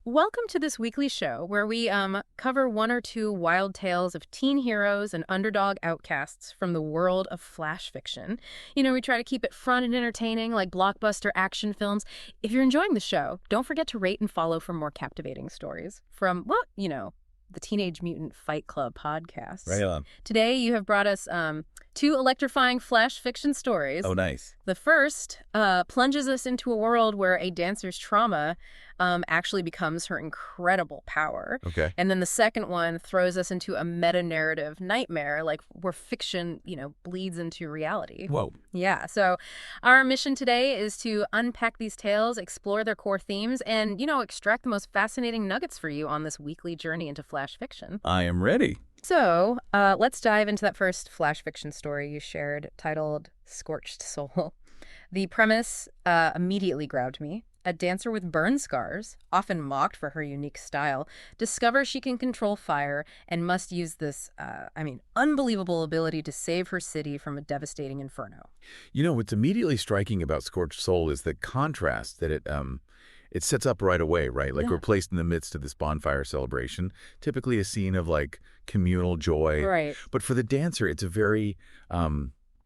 Welcome to this weekly show where we cover one or two wild tales of teen heroes and underdog outcasts from the world of flash fiction. We try to keep it fun and entertaining like blockbuster action films. If you're enjoying the show, don't forget to rate and follow for more captivating stories from, the Teenage Mutant Fight Club podcasts. Right on. Today you have brought us two electrifying flash fiction stories. Oh, nice. The first plunges us into a world where a dancer's trauma actually becomes her incredible power. Okay. And then the second one throws us into a meta-narrative nightmare, like where fiction, bleeds into reality. Whoa. Yeah. So our mission today is to unpack these tales, explore their core themes, and, extract the most fascinating nuggets for you on this weekly journey into flash fiction. I am ready. So let's dive into that first flash fiction story you shared titled Scorched Soul. The premise immediately grabbed me. A dancer with burn scars, often mocked for her unique style, discovers she can control fire and must use this, unbelievable ability to save her city from a devastating inferno. What's immediately striking about Scorched Soul is the contrast that it sets up right away, right? Like Yeah. we're placed in the midst of this bonfire celebration, typically a scene of like communal joy. Right. But for the dancer, it's a very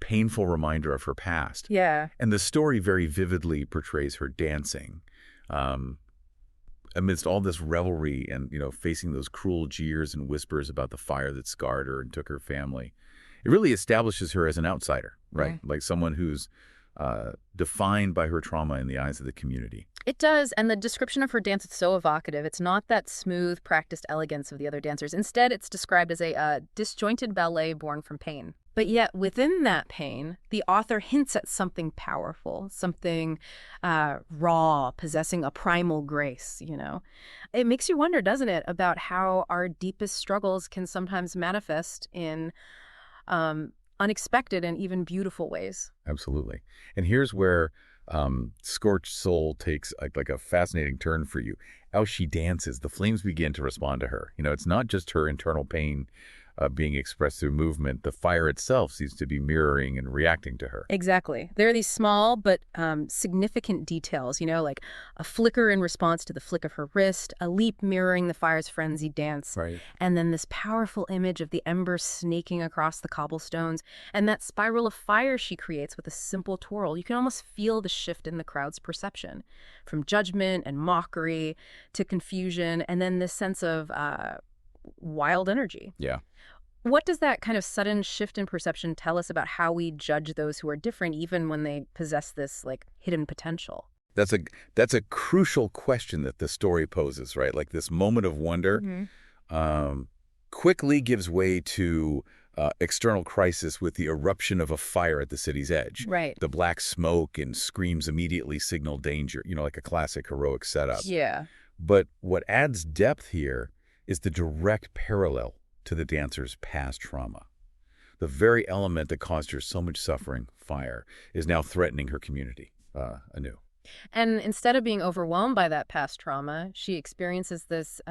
painful reminder of her past. Yeah. And the story very vividly portrays her dancing amidst all this revelry and, facing those cruel jeers and whispers about the fire that scarred her and took her family. It really establishes her as an outsider, right? Yeah. Like someone who's defined by her trauma in the eyes of the community. It does, and the description of her dance is so evocative. It's not that smooth, practiced elegance of the other dancers. Instead, it's described as a disjointed ballet born from pain. But yet, within that pain, the author hints at something powerful, something raw, possessing a primal grace, It makes you wonder, doesn't it, about how our deepest struggles can sometimes manifest in unexpected and even beautiful ways. Absolutely. And here's where Scorched Soul takes like a fascinating turn for you. As she dances, the flames begin to respond to her. It's not just her internal pain being expressed through movement. The fire itself seems to be mirroring and reacting to her. Exactly. There are these small but significant details, like a flicker in response to the flick of her wrist, a leap mirroring the fire's frenzied dance, Right. and then this powerful image of the embers snaking across the cobblestones, and that spiral of fire she creates with a simple twirl. You can almost feel the shift in the crowd's perception, from judgment and mockery to confusion, and then this sense of wild energy. Yeah. What does that kind of sudden shift in perception tell us about how we judge those who are different, even when they possess this hidden potential? That's a crucial question that the story poses, right? Like this moment of wonder quickly gives way to external crisis with the eruption of a fire at the city's edge. Right. The black smoke and screams immediately signal danger, like a classic heroic setup. Yeah. But what adds depth here is the direct parallel to the dancer's past trauma. The very element that caused her so much suffering, fire, is now threatening her community anew. And instead of being overwhelmed by that past trauma, she experiences this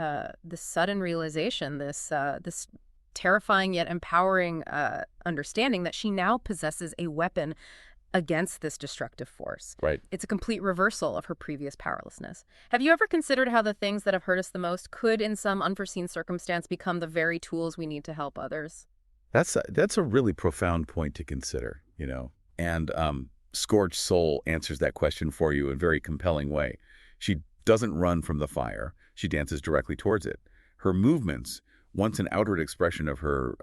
sudden realization, this terrifying yet empowering understanding that she now possesses a weapon against this destructive force. Right. It's a complete reversal of her previous powerlessness. Have you ever considered how the things that have hurt us the most could, in some unforeseen circumstance, become the very tools we need to help others? That's a really profound point to consider, And Scorched Soul answers that question for you in a very compelling way. She doesn't run from the fire. She dances directly towards it. Her movements, once an outward expression of her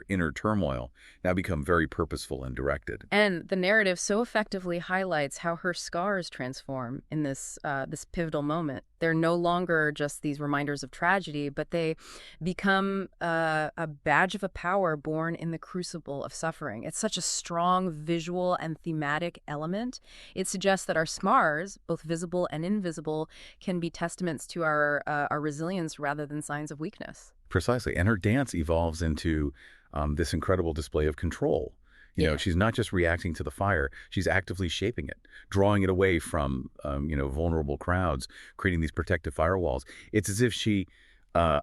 inner turmoil, now become very purposeful and directed. And the narrative so effectively highlights how her scars transform in this pivotal moment. They're no longer just these reminders of tragedy, but they become a badge of a power born in the crucible of suffering. It's such a strong visual and thematic element. It suggests that our scars, both visible and invisible, can be testaments to our resilience rather than signs of weakness. Precisely. And her dance evolves into this incredible display of control. She's not just reacting to the fire, she's actively shaping it, drawing it away from, vulnerable crowds, creating these protective firewalls. It's as if she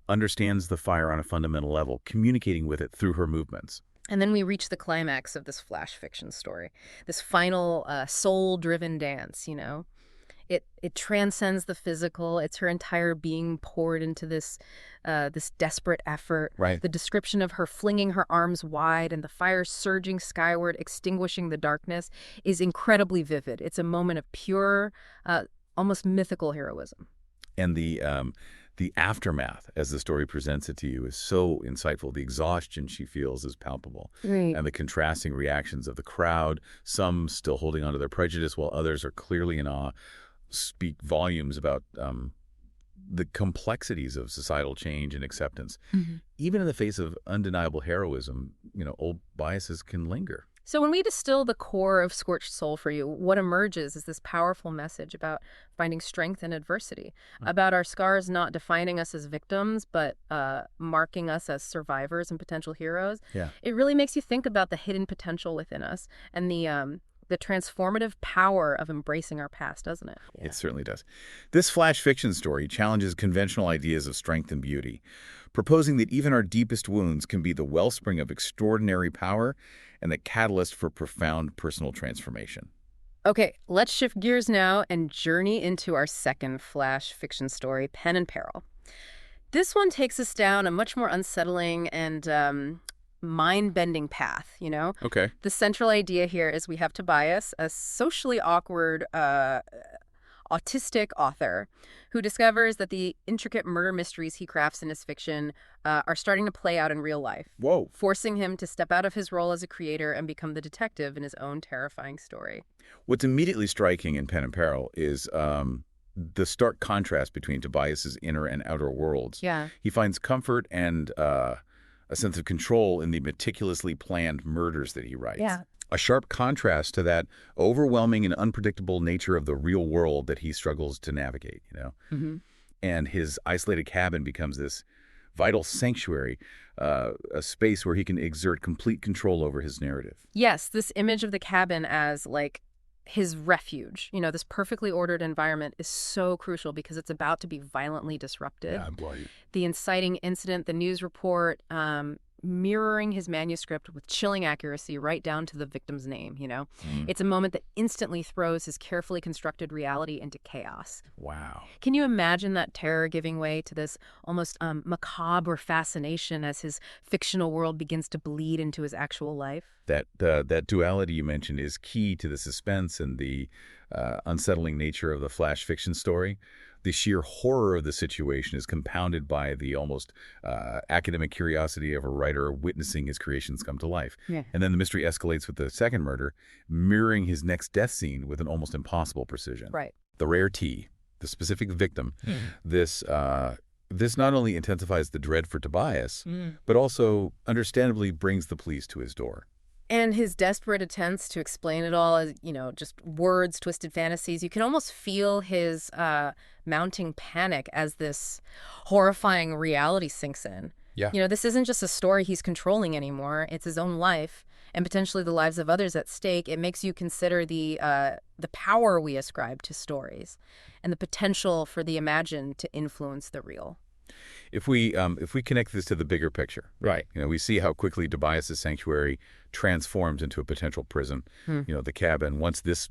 understands the fire on a fundamental level, communicating with it through her movements. And then we reach the climax of this flash fiction story, this final soul-driven dance, It transcends the physical. It's her entire being poured into this desperate effort. Right. The description of her flinging her arms wide and the fire surging skyward, extinguishing the darkness, is incredibly vivid. It's a moment of pure, almost mythical heroism. And the aftermath, as the story presents it to you, is so insightful. The exhaustion she feels is palpable. Right. And the contrasting reactions of the crowd, some still holding on to their prejudice while others are clearly in awe, speak volumes about the complexities of societal change and acceptance. Mm-hmm. Even in the face of undeniable heroism, old biases can linger. So when we distill the core of Scorched Soul for you, what emerges is this powerful message about finding strength in adversity, about our scars not defining us as victims, but marking us as survivors and potential heroes. Yeah. It really makes you think about the hidden potential within us and the transformative power of embracing our past, doesn't it? Yeah. It certainly does. This flash fiction story challenges conventional ideas of strength and beauty, proposing that even our deepest wounds can be the wellspring of extraordinary power and the catalyst for profound personal transformation. Okay, let's shift gears now and journey into our second flash fiction story, Pen and Peril. This one takes us down a much more unsettling and mind-bending path, Okay. The central idea here is we have Tobias, a socially awkward, autistic author who discovers that the intricate murder mysteries he crafts in his fiction are starting to play out in real life. Whoa. Forcing him to step out of his role as a creator and become the detective in his own terrifying story. What's immediately striking in Pen and Peril is the stark contrast between Tobias's inner and outer worlds. Yeah. He finds comfort and a sense of control in the meticulously planned murders that he writes. Yeah. A sharp contrast to that overwhelming and unpredictable nature of the real world that he struggles to navigate, Mm-hmm. And his isolated cabin becomes this vital sanctuary, a space where he can exert complete control over his narrative. Yes, this image of the cabin as like his refuge, this perfectly ordered environment is so crucial because it's about to be violently disrupted. Yeah, boy. The inciting incident, the news report, mirroring his manuscript with chilling accuracy right down to the victim's name, It's a moment that instantly throws his carefully constructed reality into chaos. Wow. Can you imagine that terror giving way to this almost macabre fascination as his fictional world begins to bleed into his actual life? That duality you mentioned is key to the suspense and the unsettling nature of the flash fiction story. The sheer horror of the situation is compounded by the almost academic curiosity of a writer witnessing his creations come to life. Yeah. And then the mystery escalates with the second murder, mirroring his next death scene with an almost impossible precision. Right. The rare T, the specific victim, this not only intensifies the dread for Tobias, but also understandably brings the police to his door. And his desperate attempts to explain it all as, just words, twisted fantasies. You can almost feel his mounting panic as this horrifying reality sinks in. Yeah. This isn't just a story he's controlling anymore. It's his own life and potentially the lives of others at stake. It makes you consider the power we ascribe to stories and the potential for the imagined to influence the real. If we connect this to the bigger picture, right? We see how quickly Tobias's sanctuary transforms into a potential prison. The cabin, once this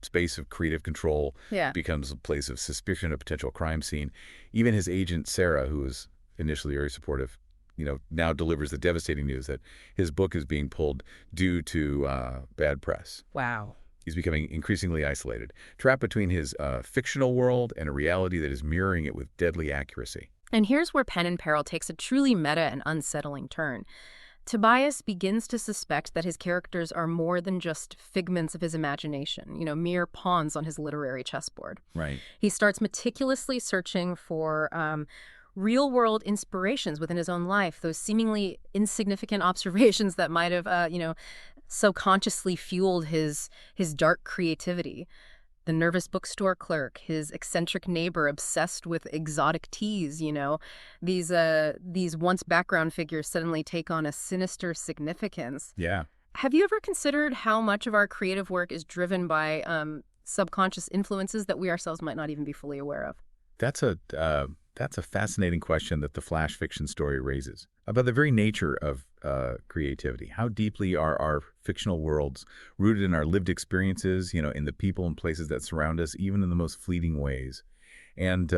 space of creative control becomes a place of suspicion, a potential crime scene. Even his agent Sarah, who was initially very supportive, now delivers the devastating news that his book is being pulled due to bad press. Wow. He's becoming increasingly isolated, trapped between his fictional world and a reality that is mirroring it with deadly accuracy. And here's where Pen and Peril takes a truly meta and unsettling turn. Tobias begins to suspect that his characters are more than just figments of his imagination, mere pawns on his literary chessboard. Right. He starts meticulously searching for real-world inspirations within his own life, those seemingly insignificant observations that might have, subconsciously fueled his dark creativity. The nervous bookstore clerk, his eccentric neighbor obsessed with exotic teas, these once background figures suddenly take on a sinister significance. Yeah. Have you ever considered how much of our creative work is driven by subconscious influences that we ourselves might not even be fully aware of? That's That's a fascinating question that the flash fiction story raises about the very nature of creativity. How deeply are our fictional worlds rooted in our lived experiences, in the people and places that surround us, even in the most fleeting ways? And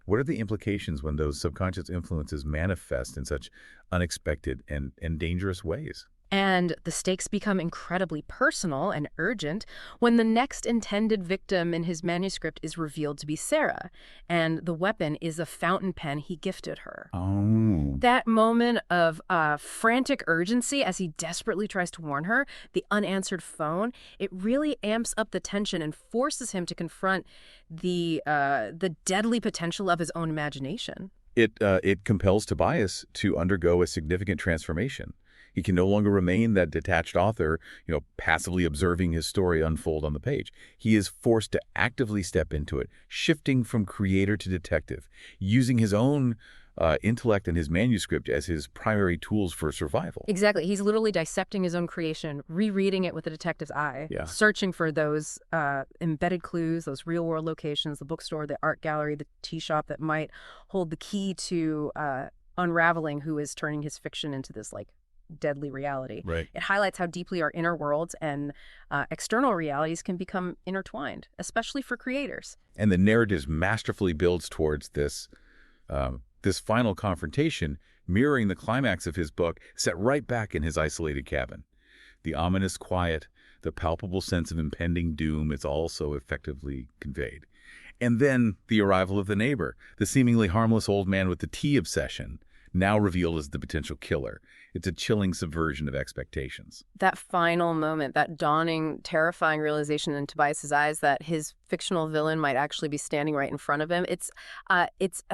what are the implications when those subconscious influences manifest in such unexpected and dangerous ways? And the stakes become incredibly personal and urgent when the next intended victim in his manuscript is revealed to be Sarah, and the weapon is a fountain pen he gifted her. Oh, That moment of frantic urgency as he desperately tries to warn her, the unanswered phone, it really amps up the tension and forces him to confront the deadly potential of his own imagination. it compels Tobias to undergo a significant transformation. He can no longer remain that detached author, passively observing his story unfold on the page. He is forced to actively step into it, shifting from creator to detective, using his own intellect and his manuscript as his primary tools for survival. Exactly. He's literally dissecting his own creation, rereading it with a detective's eye, Yeah. searching for those embedded clues, those real-world locations, the bookstore, the art gallery, the tea shop that might hold the key to unraveling who is turning his fiction into this, deadly reality. Right. It highlights how deeply our inner worlds and external realities can become intertwined, especially for creators. And the narrative masterfully builds towards this final confrontation, mirroring the climax of his book, set right back in his isolated cabin. The ominous quiet, the palpable sense of impending doom is also effectively conveyed. And then the arrival of the neighbor, the seemingly harmless old man with the tea obsession, now revealed as the potential killer. It's a chilling subversion of expectations. That final moment, that dawning, terrifying realization in Tobias's eyes that his fictional villain might actually be standing right in front of him, it's a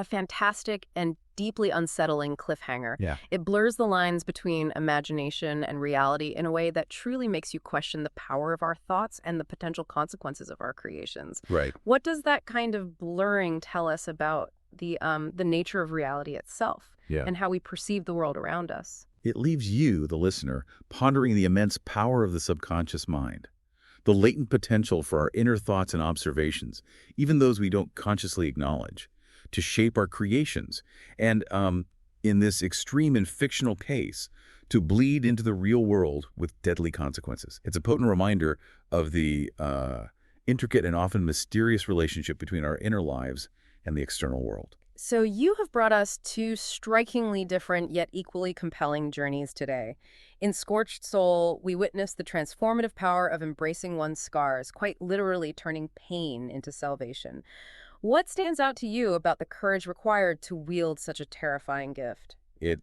fantastic and deeply unsettling cliffhanger. Yeah. It blurs the lines between imagination and reality in a way that truly makes you question the power of our thoughts and the potential consequences of our creations. Right. What does that kind of blurring tell us about the nature of reality itself Yeah. and how we perceive the world around us? It leaves you, the listener, pondering the immense power of the subconscious mind, the latent potential for our inner thoughts and observations, even those we don't consciously acknowledge, to shape our creations, and in this extreme and fictional case, to bleed into the real world with deadly consequences. It's a potent reminder of the intricate and often mysterious relationship between our inner lives and the external world. So you have brought us two strikingly different yet equally compelling journeys today. In Scorched Soul, we witness the transformative power of embracing one's scars, quite literally turning pain into salvation. What stands out to you about the courage required to wield such a terrifying gift? It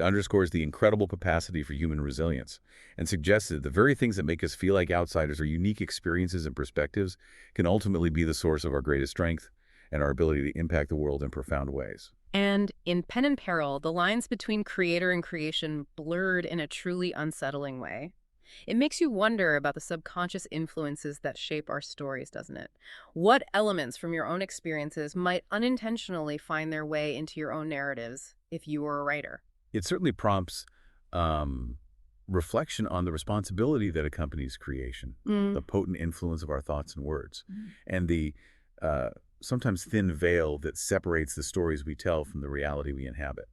underscores the incredible capacity for human resilience and suggests that the very things that make us feel like outsiders or unique experiences and perspectives can ultimately be the source of our greatest strength and our ability to impact the world in profound ways. And in Pen and Peril, the lines between creator and creation blurred in a truly unsettling way. It makes you wonder about the subconscious influences that shape our stories, doesn't it? What elements from your own experiences might unintentionally find their way into your own narratives if you were a writer? It certainly prompts reflection on the responsibility that accompanies creation, the potent influence of our thoughts and words, and the sometimes thin veil that separates the stories we tell from the reality we inhabit.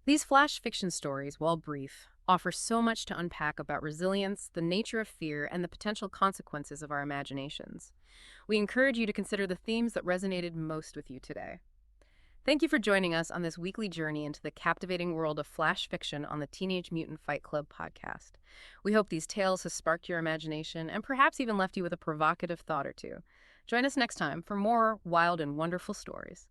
These flash fiction stories, while brief, offer so much to unpack about resilience, the nature of fear, and the potential consequences of our imaginations. We encourage you to consider the themes that resonated most with you today. Thank you for joining us on this weekly journey into the captivating world of flash fiction on the Teenage Mutant Fight Club podcast. We hope these tales have sparked your imagination and perhaps even left you with a provocative thought or two. Join us next time for more wild and wonderful stories.